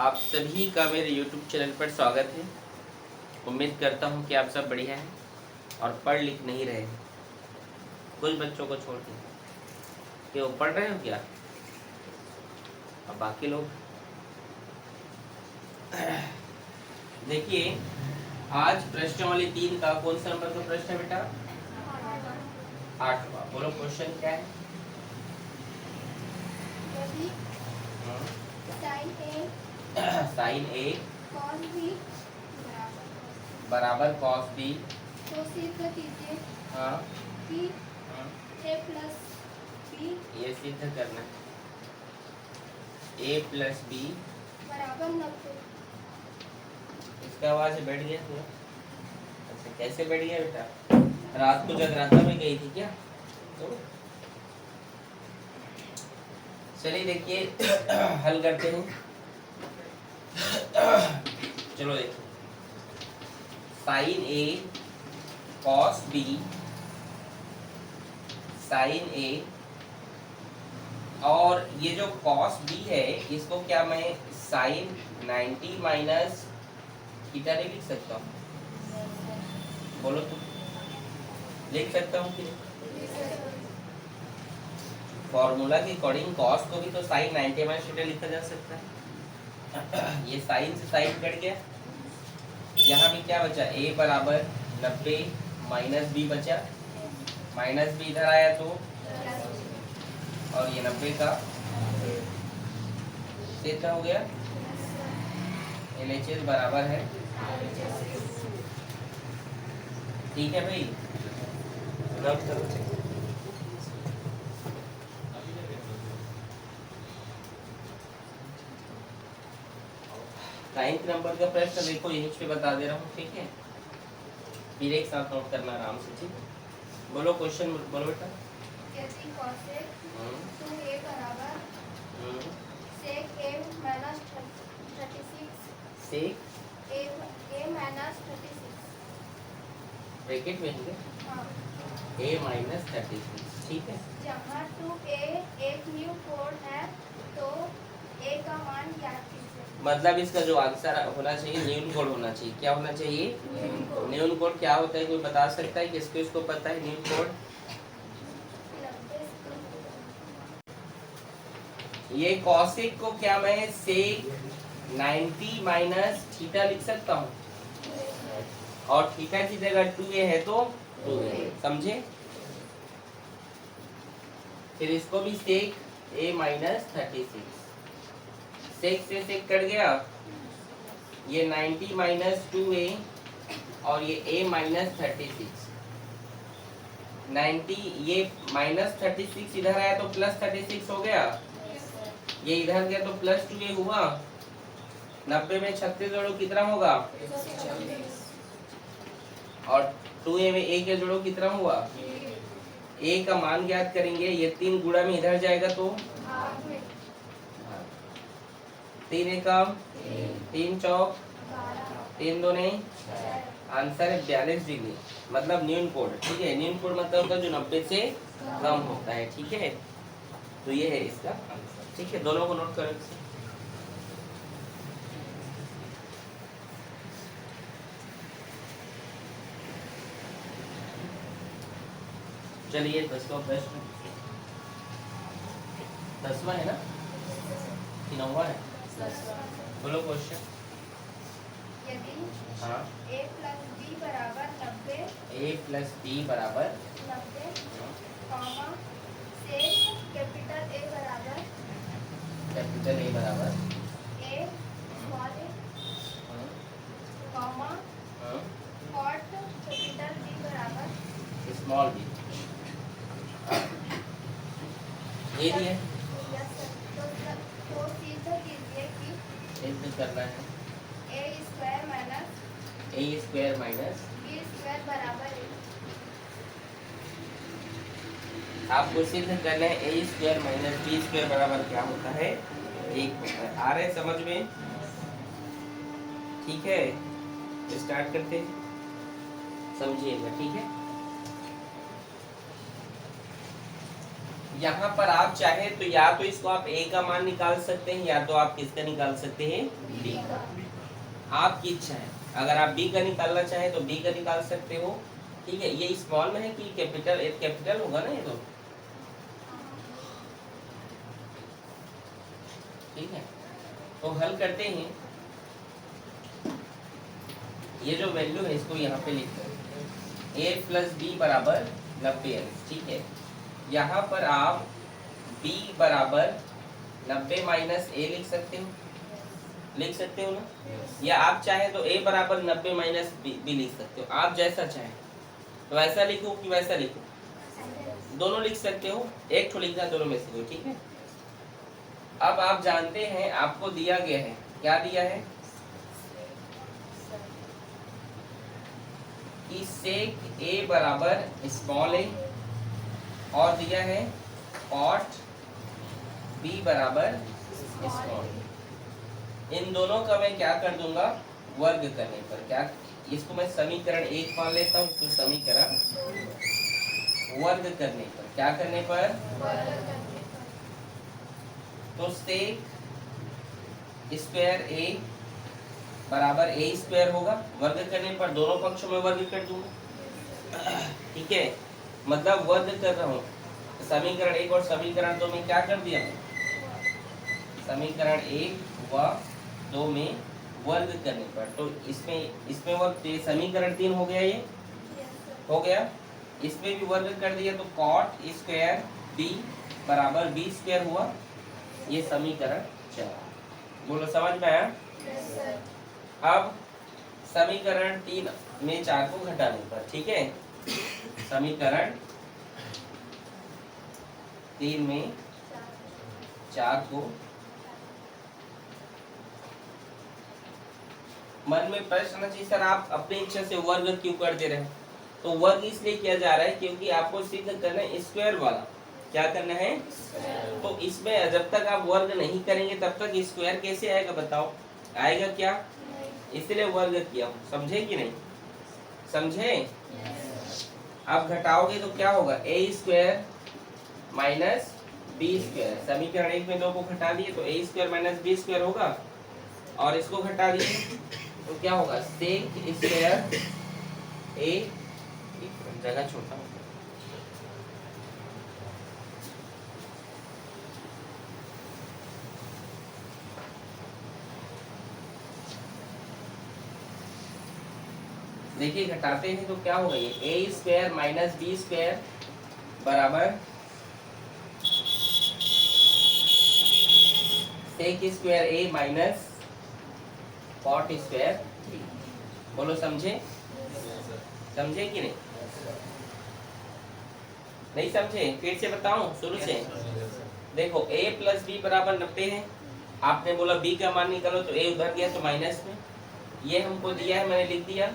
आप सभी का मेरे YouTube चैनल पर स्वागत है। उम्मीद करता हूँ कि आप सब बढ़िया हैं और पढ़ लिख नहीं रहे हैं, कुछ बच्चों को छोड़ के। क्यों, पढ़ रहे हो क्या? और बाकी लोग देखिए, आज प्रश्नावली 3 का कौन सा नंबर का प्रश्न है बेटा? 8वां। बोलो क्वेश्चन क्या है? साइन ए बराबर कॉस बी। तो सिद्ध कीजिए हाँ कि हाँ, a प्लस बी ये सिद्ध करना है। ए प्लस बी बराबर 90। इसका आवाज बैठ गया पूरा? अच्छा, कैसे बैठ गया बेटा? रात को जगराता में गई थी क्या? तो चलिए देखिए हल करते हैं। चलो देखिए, साइन ए कॉस बी, साइन ए, और ये जो कॉस बी है इसको क्या मैं साइन 90 माइनस थीटा नहीं लिख सकता हूँ? बोलो तो, लिख सकता हूँ कि फॉर्मूला के अकॉर्डिंग कॉस को भी तो साइन 90 माइनस थीटा लिखा जा सकता है। ये साइन से साइन कट गया, यहाँ भी क्या बचा? a बराबर 90 माइनस बी बचा, माइनस बी इधर आया तो, और ये 90 का कितना हो गया? LHS बराबर है, ठीक है भाई। नाइन्थ नंबर का प्रश्न देखो, यहीं पे बता दे रहा हूँ, ठीक है? फिर एक साथ नोट करना आराम से, ठीक है? बोलो क्वेश्चन, बोलो बेटा। यदि cosec 2a बराबर sec a minus 36 sec a minus 36। Bracket में है हाँ, a माइनस 36, ठीक है? जहाँ 2a एक न्यू कोड है तो a का मान ज्ञात कीजिए। मतलब इसका जो आंसर होना चाहिए न्यून कोड होना चाहिए। क्या होना चाहिए? न्यून कोड क्या होता है? कोई बता सकता है? किसको इसको पता है न्यून कोड? ये कॉसिक को क्या मैं सेक 90 माइनस थीटा लिख सकता हूँ? और थीटा की जगह 2a है तो 2a, समझे? फिर इसको भी सेक a माइनस 36, सेक से सेक कट गया, ये 90 माइनस 2a और ये a माइनस 36। 90 ये माइनस 36 इधर आया तो प्लस 36 हो गया, ये इधर गया तो प्लस 2a हुआ। 90 में 36 जोड़ो कितना होगा? और 2a में a के जोड़ो कितना हुआ? a का मान ज्ञात करेंगे, ये 3 गुणा में इधर जाएगा तो 3 एकम 3 चौक 3 दूने, आंसर है 42 डिग्री, मतलब न्यून कोड, ठीक है? न्यून कोड मतलब होता है जो 90 से कम होता है, ठीक है? तो ये है इसका आंसर, ठीक है? दोनों को नोट करो। चलिए 10वां प्रश्न, 10वां है ना कि 9वां है? बोलो क्वेश्चन। यदि हाँ, a प्लस b बराबर 90 a प्लस बी बराबर 90 कॉमा sec कैपिटल A बराबर कैपिटल A बराबर a small a comma cot capital B बराबर स्मॉल बी, ये दिए यस सर। तो सिद्ध कीजिए कि सिद्ध करना है a square minus a square minus b square बराबर a। आपको सिद्ध करना है a square minus B square बराबर क्या होता है? 1 होता है। आ रहे समझ में? ठीक है, स्टार्ट करते हैं, समझिएगा, ठीक है? यहाँ पर आप चाहे तो या तो इसको आप a का मान निकाल सकते हैं या तो आप किसका निकाल सकते हैं, b का। आपकी इच्छा है, अगर आप b का निकालना चाहें तो b का निकाल सकते हो। ठीक है, ये स्मॉल में है कि कैपिटल, एक कैपिटल होगा ना ये तो। ठीक है, तो हल करते हैं। ये जो वैल्यू है इसको यहाँ पे लिखते हैं, a प्लस बी बराबर 90। ठीक है, यहाँ पर आप b बराबर 90 माइनस a लिख सकते हो, लिख सकते हो ना। या आप चाहे तो a बराबर 90 माइनस b लिख सकते हो, आप जैसा चाहे। तो ऐसा लिखो कि वैसा लिखो, दोनों लिख सकते हो, एक तो लिखना दोनों में से कोई। ठीक है, अब आप जानते हैं आपको दिया गया है, क्या दिया है कि सेक a बराबर स्मॉल a और दिया है कॉट b बराबर स्मॉल। इन दोनों का मैं क्या कर दूंगा, वर्ग करने पर। क्या, इसको मैं समीकरण 1 मान लेता हूँ, तो समीकरण वर्ग करने पर, क्या करने पर, तो सेक स्क्वायर a बराबर a स्क्वायर होगा, वर्ग करने पर दोनों पक्षों में वर्ग कर दूंगा। ठीक है, मतलब वर्ग कर रहा हूँ समीकरण 1 और समीकरण 2 में क्या कर दिया, समीकरण 1 व 2 में वर्ग करने पर। तो इसमें वर्ग, समीकरण 3 हो गया, ये हो गया। इसमें भी वर्ग कर दिया तो कॉट स्क्वायर b बराबर b स्क्वायर हुआ, ये समीकरण 4। बोलो समझ में आया। अब समीकरण 3 में 4 को घटाने पर, ठीक है, समीकरण 3 में 4 को, मन में प्रश्न चाहिए सर आप अपनी इच्छा से वर्ग क्यों कर दे रहे हैं। तो वर्ग इसलिए किया जा रहा है क्योंकि आपको सिद्ध करना है स्क्वायर वाला। क्या करना है, तो इसमें जब तक आप वर्ग नहीं करेंगे तब तक स्क्वायर कैसे आएगा बताओ, आएगा क्या, इसलिए वर्ग किया। समझे कि नहीं समझे। आप घटाओगे तो क्या होगा, a square minus B square. समीकरण 1 में 2 को घटा दिए तो a square minus B square होगा, और इसको घटा दिए तो क्या होगा, सेक स्क्वायर a, जगह छोटा होगा, देखिए घटाते हैं तो क्या होगा, ये a square minus B square बराबर sec square a minus cot square b। बोलो समझे, समझे कि नहीं, नहीं समझे, फिर से बताऊं शुरू से। देखो a प्लस बी बराबर 90 है, आपने बोला b का मान निकालो तो a उधर गया तो माइनस में, ये हमको दिया है, मैंने लिख दिया।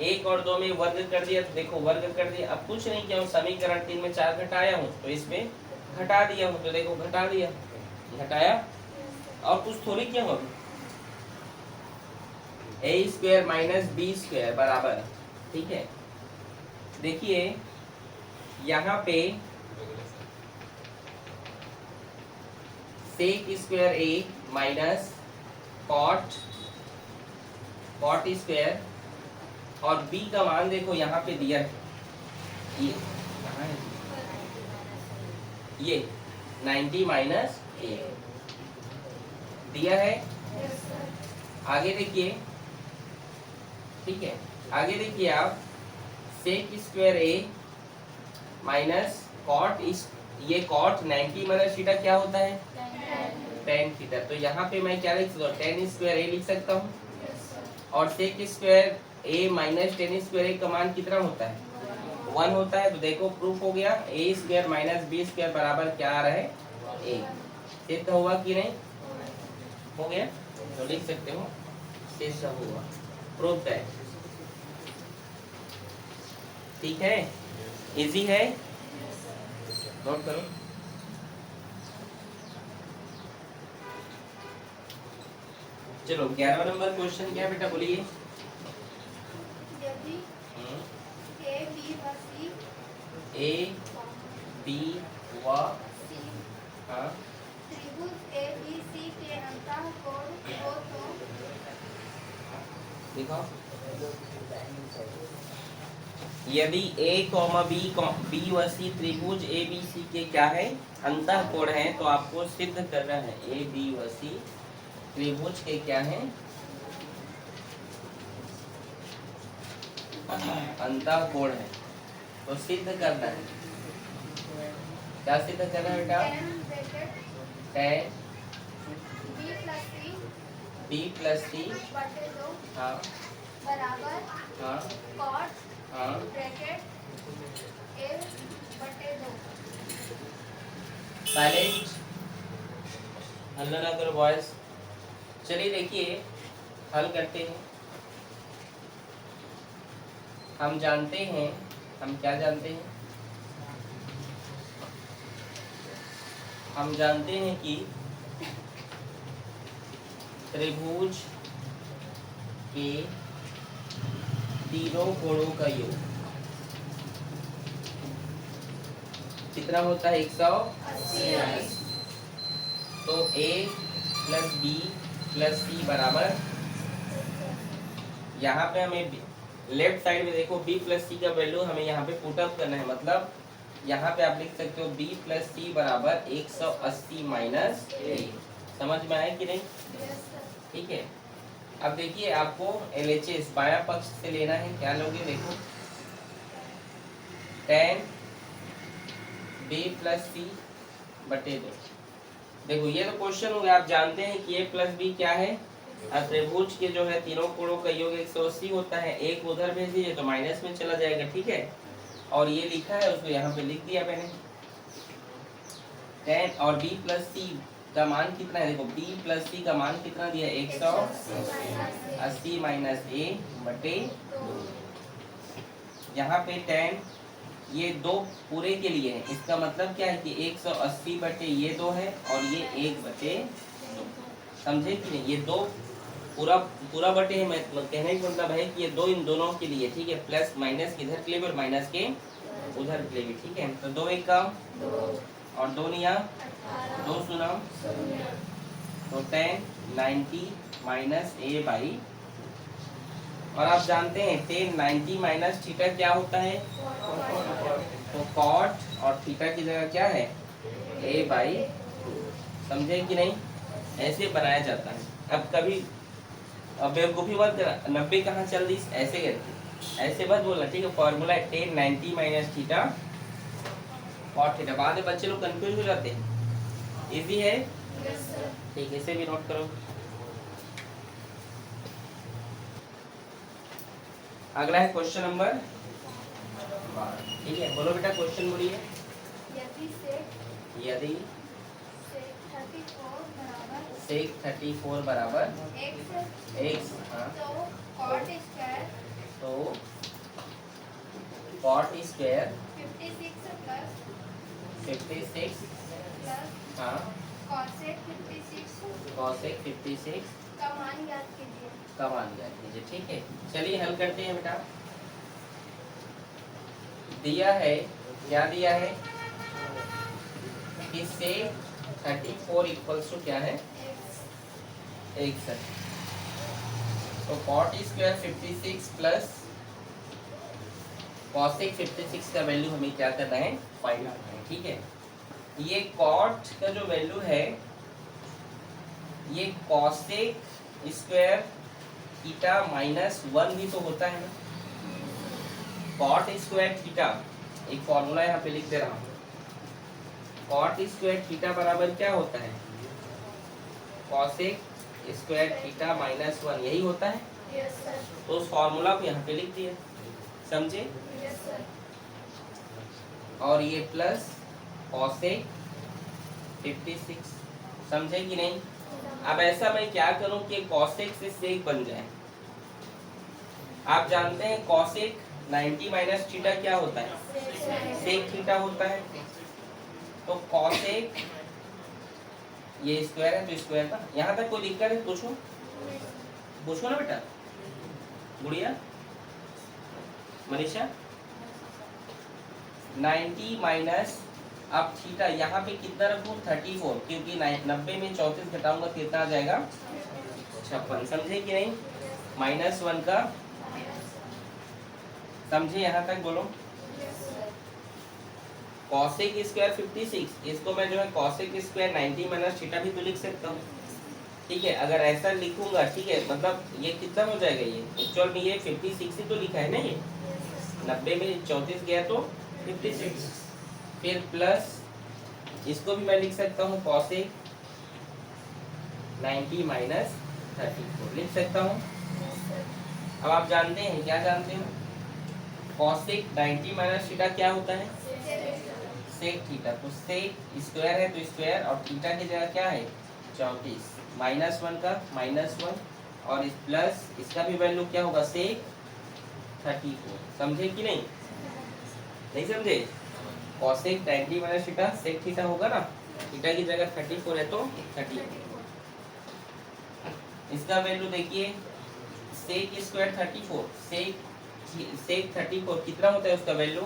1 और 2 में वर्ग कर दिया, तो देखो वर्ग कर दिया। अब कुछ नहीं किया हूँ, समीकरण 3 में 4 घटाया हूँ तो इसमें घटा दिया हूँ, तो देखो घटा दिया, घटाया, और कुछ थोड़ी किया हूँ। a square minus B square बराबर, ठीक है, देखिए यहाँ पे sec square a minus cot square, और b का मान देखो यहाँ पे दिया है, ये कहाँ है, ये 90 माइनस a दिया है। आगे देखिए, ठीक है, आगे देखिए आप, sec square a minus cot, ये कॉट 90 माइनस थीटा क्या होता है, tan थीटा। तो यहाँ पे मैं क्या लिख सकता हूँ, tan स्क्वायर a लिख सकता हूँ, और sec square a minus tan square a का मान कितना होता है, 1 होता है। तो देखो प्रूफ हो गया, a square minus B square बराबर क्या आ रहा है, a। सिद्ध हुआ कि नहीं, हो गया, तो लिख सकते हो सिद्ध हुआ, प्रूफ है। ठीक है, इजी है, नोट करो। चलो 11वां नंबर क्वेश्चन क्या है बेटा, बोलिए। यदि A, B व C A, B व हाँ त्रिभुज ABC के अंतः कोण हो तो दिखाओ। यदि A, B व C त्रिभुज ABC के क्या है, अंतः कोण है, तो आपको सिद्ध करना है A, B व C त्रिभुज के क्या है, अंतः कोण है, तो सिद्ध करना है। क्या सिद्ध करना है बेटा? tan B प्लस C बटे 2 हाँ बराबर हाँ cot हाँ ब्रैकेट A बटे 2। साइलेंट, हल्ला ना करो बॉयज। चलिए देखिए हल करते हैं। हम जानते हैं, हम क्या जानते हैं, हम जानते हैं कि त्रिभुज के तीनों कोणों का योग कितना होता है? 180। तो A plus B plus C बराबर, यहाँ पे हमें लेफ्ट साइड में देखो B प्लस C का वैल्यू हमें यहाँ पे पुट अप करना है। मतलब यहाँ पे आप लिख सकते हो B प्लस C बराबर 180 माइनस A। समझ में आया कि नहीं? ठीक है। अब देखिए आपको LHS बायां पक्ष से लेना है। क्या लोगे? देखो tan B प्लस C बटे 2। देखो ये तो क्वेश्चन हो गया। आप जानते हैं कि A प्लस B क्या है, और त्रिभुज के जो है तीनों कोणों का योग 180 होता है। एक उधर भेज दीजिए तो माइनस में चला जाएगा, ठीक है। और ये लिखा है उसको यहाँ पे लिख दिया मैंने। tan और B प्लस C का मान कितना है? देखो B प्लस C का मान कितना दिया? 180 माइनस A बटे 2। यहाँ पे tan ये 2 पूरे के लिए है। इसका मतलब क्या है कि 180 बटे ये 2 है और ये 1 बटे 2। समझे कि नहीं? ये 2 पूरा पूरा बटे है। मैं कहने का मतलब है कि ये 2 इन दोनों के लिए, ठीक है। प्लस माइनस इधर के लिए और माइनस के उधर के लिए भी, ठीक है। तो 2 1 का और 2 निया 2 सुना, तो tan 90 माइनस A बाई, और आप जानते हैं tan 90 माइनस थीटा क्या होता है? तो cot और थीटा की जगह क्या है? A by 2। समझे कि नहीं? ऐसे बनाया जाता है। अब कभी अब बेवकूफ़ी मत करा, 90 कहाँ चल दी, ऐसे करके ऐसे मत बोलना, ठीक है। फॉर्मूला है tan 90 माइनस थीटा और थीटा। बाद में बच्चे लोग कंफ्यूज हो जाते हैं। इजी है, ठीक है। इसे भी नोट करो। अगला है क्वेश्चन नंबर 12, ठीक है। बोलो बेटा, क्वेश्चन बोलिए। यदि sec 34 बराबर x, हाँ, तो cot स्क्वायर 56 हाँ cosec 56 का मान याद कीजिए। का मान याद कीजिए, ठीक है। चलिए हल करते हैं बेटा। दिया है, क्या दिया है कि sec 34 इक्वल्स टू क्या है? x है। तो cot स्क्वायर 56 प्लस cosec 56 का वैल्यू हमें क्या करना है? फाइंड करना है, ठीक है। ये cot का जो वैल्यू है ये cosec स्क्वायर थीटा माइनस 1 भी तो होता है ना। cot स्क्वायर थीटा, एक फॉर्मूला यहाँ पे लिख दे रहा हूँ। cot स्क्वायर थीटा बराबर क्या होता है? cosec स्क्वायर थीटा माइनस 1, यही होता है। Yes sir. तो उस फॉर्मूला को यहाँ पे लिख दिया, समझे। Yes sir. और ये प्लस cosec 56, समझे कि नहीं? अब ऐसा मैं क्या करूं कि cosec से sec बन जाए। आप जानते हैं cosec 90 माइनस थीटा क्या होता है? sec थीटा होता है। तो cosec ये स्क्वायर है तो स्क्वायर का। यहाँ तक कोई दिक्कत है? पूछो पूछो ना बेटा। गुड़िया मनीषा, 90 माइनस अब थीटा यहाँ पे कितना रखूँ 34, क्योंकि 90 में 34 घटाऊंगा कितना आ जाएगा 56। समझे कि नहीं? -1 का, समझे यहाँ तक? बोलो। कॉसेक स्क्वायर 56, इसको मैं जो है कॉसेक स्क्वायर 90 माइनस थीटा भी तो लिख सकता हूँ। ठीक है, अगर ऐसा लिखूंगा, ठीक है, मतलब ये कितना हो जाएगा, ये एक्चुअल में ये 56 ही तो लिखा है ना, ये 90 में 34 गया तो 56, फिर प्लस इसको भी मैं लिख सकता हूँ कॉसेक 90 माइनस 34 लिख सकता हूँ। अब आप जानते हैं, क्या जानते हो? कॉसेक 90 माइनस थीटा क्या होता है? Sec theta. तो सेक स्क्वायर है तो स्क्वायर, और थीटा की जगह क्या है 34, -1 का -1, और इस प्लस इसका भी वैल्यू क्या होगा सेक 34। समझे कि नहीं? नहीं समझे? Cosec 90 minus theta sec theta होगा ना, थीटा की जगह 34 है तो 34। इसका वैल्यू देखिए, सेक स्क्वायर 34, सेक 34 कितना होता है उसका वैल्यू?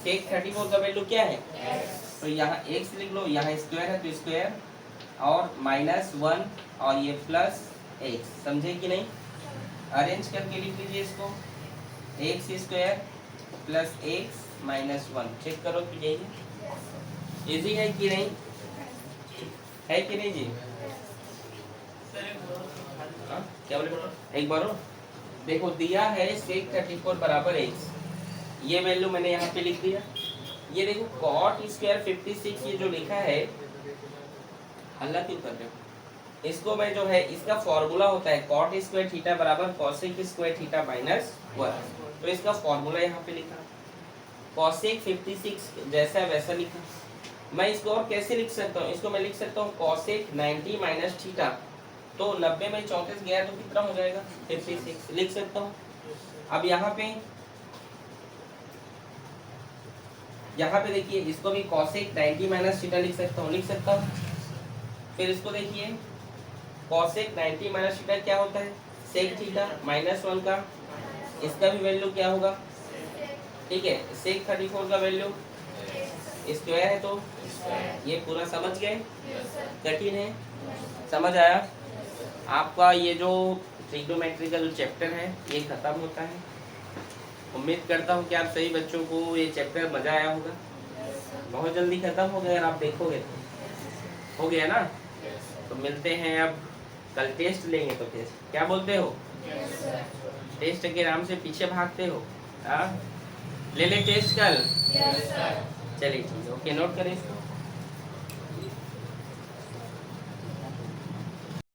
सेक 34 का वैल्यू क्या है? तो यहाँ x लिख लो, यहाँ स्क्वायर है तो स्क्वायर, और -1 और ये प्लस x। समझे कि नहीं? अरेंज करके लिख लीजिए इसको, x square plus x -1। Check करो कि यही इजी है कि नहीं? है कि नहीं जी? हाँ, क्या बोले? एक बार और देखो, दिया है सेक 34 बराबर x, ये वैल्यू मैंने यहाँ पे लिख दिया। ये देखो कॉट स्क्वायर 56 ये जो लिखा है, हल्ला क्यों कर रहे हो? इसको मैं जो है, इसका फॉर्मूला होता है कॉट स्क्वायर थीटा बराबर कॉसेक स्क्वायर थीटा -1। तो इसका फॉर्मूला यहाँ पे लिखा, कॉसेक 56 जैसा वैसा लिखा। मैं इसको और कैसे लिख सकता हूँ? इसको मैं लिख सकता हूँ कॉसेक 90 माइनस थीटा, तो 90 में 34 गया तो कितना हो जाएगा 56, लिख सकता हूँ। अब यहाँ पे देखिए, इसको भी कॉसेक 90 माइनस थीटा लिख सकता हूँ, फिर इसको देखिए कॉसेक 90 माइनस थीटा क्या होता है? सेक थीटा -1 का, इसका भी वैल्यू क्या होगा? ठीक है, सेक 34 का वैल्यू स्क्वायर है तो ये पूरा समझ गए? कठिन है? समझ आया? आपका ये जो ट्रिग्नोमेट्री का जो चैप्टर है ये खत्म होता है। उम्मीद करता हूँ कि आप सभी बच्चों को ये चैप्टर मजा आया होगा। बहुत जल्दी खत्म हो गया, अगर आप देखोगे तो। हो गया ना? तो मिलते हैं अब, कल टेस्ट लेंगे। तो टेस्ट क्या बोलते हो? टेस्ट के नाम से पीछे भागते हो? हाँ, ले टेस्ट कल। चलिए ठीक है, ओके, नोट करें इसको।